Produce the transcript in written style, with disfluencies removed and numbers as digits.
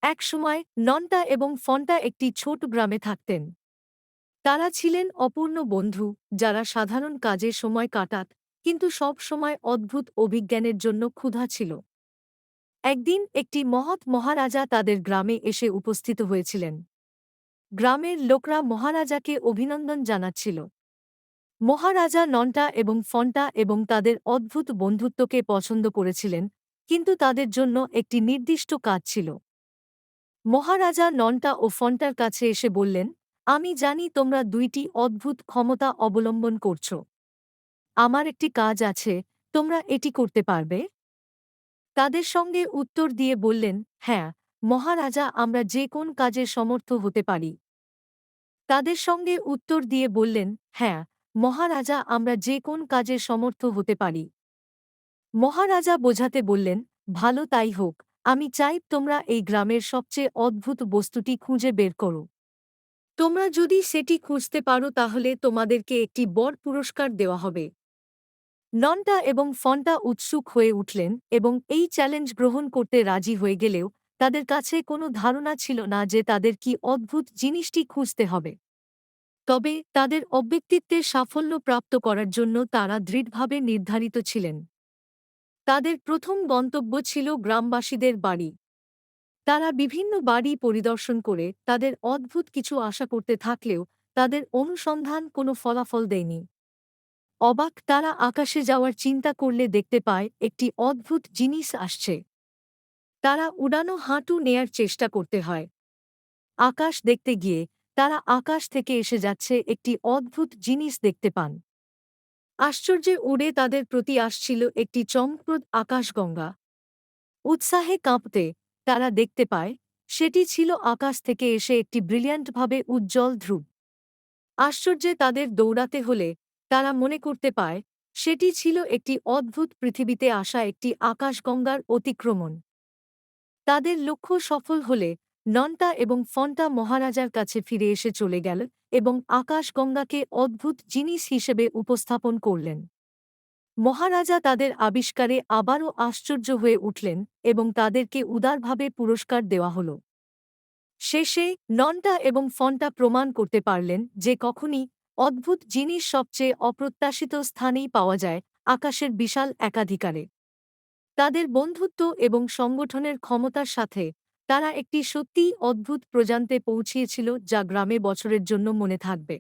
একসময় নন্টা এবং ফন্টা একটি ছোট গ্রামে থাকতেন। তারা ছিলেন অপূর্ণ বন্ধু, যারা সাধারণ কাজে সময় কাটাত, কিন্তু সব সময় অদ্ভুত অভিজ্ঞানের জন্য ক্ষুধা ছিল। একদিন একটি মহৎ মহারাজা তাদের গ্রামে এসে উপস্থিত হয়েছিলেন। গ্রামের লোকরা মহারাজাকে অভিনন্দন জানাচ্ছিল। মহারাজা নন্টা এবং ফন্টা এবং তাদের অদ্ভুত বন্ধুত্বকে পছন্দ করেছিলেন, কিন্তু তাদের জন্য একটি নির্দিষ্ট কাজ ছিল। মহারাজা নন্টা ও ফন্টার কাছে এসে বললেন, আমি জানি তোমরা দুইটি অদ্ভুত ক্ষমতা অবলম্বন করছ। আমার একটি কাজ আছে, তোমরা এটি করতে পারবে? তাদের সঙ্গে উত্তর দিয়ে বললেন, হ্যাঁ মহারাজা, আমরা যে কোন কাজে সমর্থ হতে পারি। তাদের সঙ্গে উত্তর দিয়ে বললেন, হ্যাঁ মহারাজা, আমরা যে কোন কাজে সমর্থ হতে পারি। মহারাজা বোঝাতে বললেন, ভালো, তাই হোক। আমি চাই তোমরা এই গ্রামের সবচেয়ে অদ্ভুত বস্তুটি খুঁজে বের করো। তোমরা যদি সেটি খুঁজতে পারো তাহলে তোমাদেরকে একটি বড় পুরস্কার দেওয়া হবে। নন্টা এবং ফন্টা উৎসুক হয়ে উঠলেন এবং এই চ্যালেঞ্জ গ্রহণ করতে রাজি হয়ে গেলেও তাদের কাছে কোনো ধারণা ছিল না যে তাদের কি অদ্ভুত জিনিসটি খুঁজতে হবে। তবে তাদের অব্যক্তিত্বের সাফল্য প্রাপ্ত করার জন্য তারা দৃঢ়ভাবে নির্ধারিত ছিলেন। তাদের প্রথম গন্তব্য ছিল গ্রামবাসীদের বাড়ি। তারা বিভিন্ন বাড়ি পরিদর্শন করে তাদের অদ্ভুত কিছু আশা করতে থাকলেও তাদের অনুসন্ধান কোনো ফলাফল দেয়নি। অবাক তারা আকাশে যাওয়ার চিন্তা করলে দেখতে পায় একটি অদ্ভুত জিনিস আসছে। তারা উড়ানো হাঁটু নেয়ার চেষ্টা করতে হয়। আকাশ দেখতে গিয়ে তারা আকাশ থেকে এসে যাচ্ছে একটি অদ্ভুত জিনিস দেখতে পান। আশ্চর্যে উড়ে তাদের প্রতি আসছিল একটি চমকপ্রদ আকাশগঙ্গা। উৎসাহে কাঁপতে তারা দেখতে পায় সেটি ছিল আকাশ থেকে এসে একটি ব্রিলিয়ান্টভাবে উজ্জ্বল ধ্রুব। আশ্চর্যে তাদের দৌড়াতে হলে তারা মনে করতে পায় সেটি ছিল একটি অদ্ভুত পৃথিবীতে আসা একটি আকাশগঙ্গার অতিক্রমণ। তাদের লক্ষ্য সফল হলে নন্টা এবং ফন্টা মহারাজার কাছে ফিরে এসে চলে গেল এবং আকাশগঙ্গাকে অদ্ভুত জিনিস হিসেবে উপস্থাপন করলেন। মহারাজা তাদের আবিষ্কারে আবারও আশ্চর্য হয়ে উঠলেন এবং তাদেরকে উদারভাবে পুরস্কার দেওয়া হল। শেষে নন্টা এবং ফন্টা প্রমাণ করতে পারলেন যে কখনই অদ্ভুত জিনিস সবচেয়ে অপ্রত্যাশিত স্থানেই পাওয়া যায়, আকাশের বিশাল একাধিকারে। তাদের বন্ধুত্ব এবং সংগঠনের ক্ষমতার সাথে তারা একটি সত্যিই অদ্ভুত প্রজান্তে পৌঁছিয়েছিল যা গ্রামে বছরের জন্য মনে থাকবে।